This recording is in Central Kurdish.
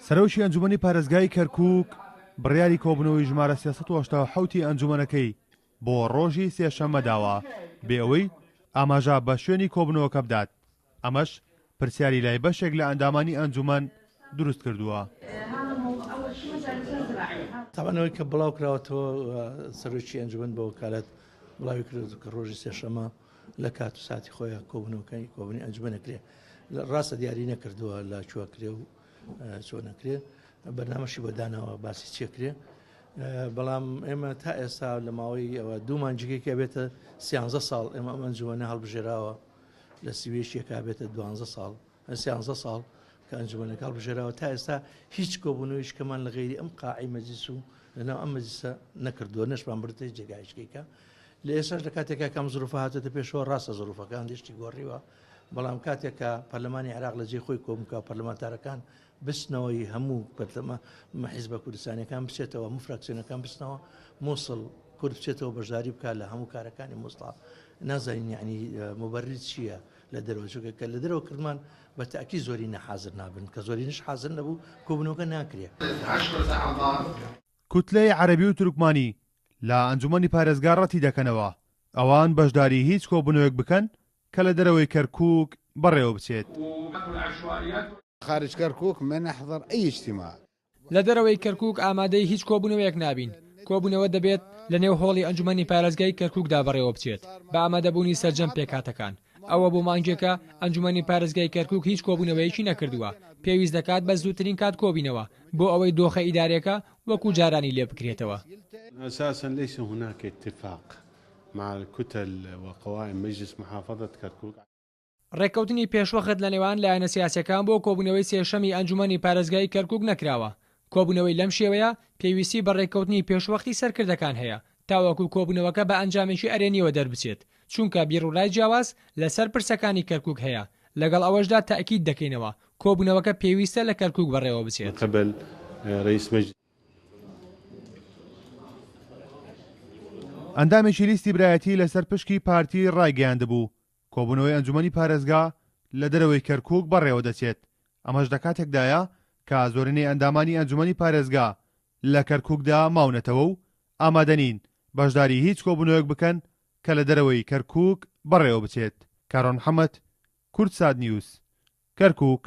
سەرۆشی ئەنجومەنی پارێزگای کەرکووک بڕیاری کۆبوونەوەی ژمارە 387 ئەنجومەنەکەی بۆ ڕۆژی سێشەممە داوە بێ ئەوەی ئاماژە بە شوێنی کۆبوونەوەکە بدات. ئەمەش پرسیاری لای بەشێک لە ئەندامانی ئەنجومەن دروست کردووە. تاوانەوەی کە بڵاو کراوەتەوە سەرۆکی ئەنجومەن بە وەکالەت بڵاوی کرد کە ڕۆژی سێشەممە لە کات و ساتی خۆیان کۆبوونەوەکەی کۆبوونی ئەنجومەنەکرێ ڕاستە دیاری نەکردووە لا چوەکرێ و چۆنەکرێ بەرنامەشی بەدانەوە باسی چێکرێ بەڵام ئێمە تا ئێستا لە ماوەی ئەوە دوو مانجێکێکە بێتە 13 ساڵ ئێمە ئەنجومەنە هەڵبژێراوە لە سیوێشیەکە بێتە 12 ساڵ 13 ساڵ کە ئەنجومەنەکە هەڵبژێراوە تا ئێستا هیچ کۆبوونەوەیش کەمان لە غێری ئەم قاعی مەجلیس و لەناو ئەم مەجلیسە نەکردووە نەشمان بردەی جێگایشکێکە لە ئێستاش لە کاتێکا کەم زروفە هاتێتە پێشەوە ڕاستە زروفەکان دیشتی گۆڕیوە بەڵام کاتێکە پەرلەمانی عێراق لە جێ خۆی کۆبوونکە پەرلەمانتارەکان بستنەوەی هەموو پەرلەمە حیزبە کوردستانیەکان بچێتەوە هەموو فراکسیۆنەکان بستنەوە مووسڵ کورد بچێتەوە بەشداری بکات لە هەموو کارەکانی مووسڵا نازانین یعنی مبەرری چییە لە دەرەوە چونکە لە دەرەوە کردمان بە تاکی زۆری نەحازر نابن کە زۆرینش حازر نەبوو کۆبوونەوەکە ناکرێت. کوتلەی عەرەبی و تورکمانی لە ئەنجومەنی پارێزگا ڕەتی دەکەنەوە ئەوان بەشداری هیچ کۆبوونەوەک بکەن کە لە دەرەوەی کەرکووک بەڕێوە بچێت. خارج كركوك ما نحضر أي اجتماع. لە دەرەوەی کەرکووک ئامادەی هیچ کۆبوونەوەیەک نابین. کۆبوونەوە دەبێت لە نێو هۆڵی ئەنجومەنی پارێزگای کەرکووکدا بەڕێوە بچێت بە ئامادەبوونی سەرجەم پێکاتەکان. ئەوە بۆ مانگێکە ئەنجومەنی پارێزگای کەرکووک هیچ کۆبوونەوەیەکی نەکردووە. پێویست دەکات بە زووترین کات کۆبینەوە بۆ ئەوەی دۆخە ئیدارەکە وەکو جارانی لێ بکرێتەوە. أساسا ليس هناك اتفاق مع الكتل وقوائم مجلس محافظة كركوك. ڕێککەوتنی پێشوەخت لە نێوان لایەنە سیاسیەکان بۆ کۆبوونەوەی سێشەمی ئەنجومەنی پارێزگای کەرکووک نەکراوە. کۆبوونەوەی لەم شێوەیە پێویستی بە ڕێککەوتنی پێشوەختی سەرکردەکان هەیە تاوەکو کۆبوونەوەکە بە ئەنجامێکی ئەرێنیەوە دەربچێت چونکە بیرڕای جیاواز لەسەر پرسەکانی کەرکووک هەیە لەگەڵ ئەوەشدا تاکید دەکەینەوە کۆبوونەوەکە پێویستە لە کەرکووک بەڕێوە بچێت. قبل رئیس مجلس ئەندامێکی لیستی برایەتی لەسەر پشکی پارتی ڕایگەیاندبوو کۆبوونەوەی ئەنجومەنی پارێزگا لە دەرەوەی کەرکووک بەڕێوە دەچێت. ئەمەش لە کاتێکدایە کە زۆرینەی ئەندامانی ئەنجومەنی پارێزگا لە کەرکووکدا ماونەتەوە و ئامادەنین بەشداری هیچ کۆبوونەوەیەک بکەن کە لە دەرەوەی کەرکووک بەڕێوە بچێت. کارۆن محەممەد، کورد ساد نیوز، کەرکووک.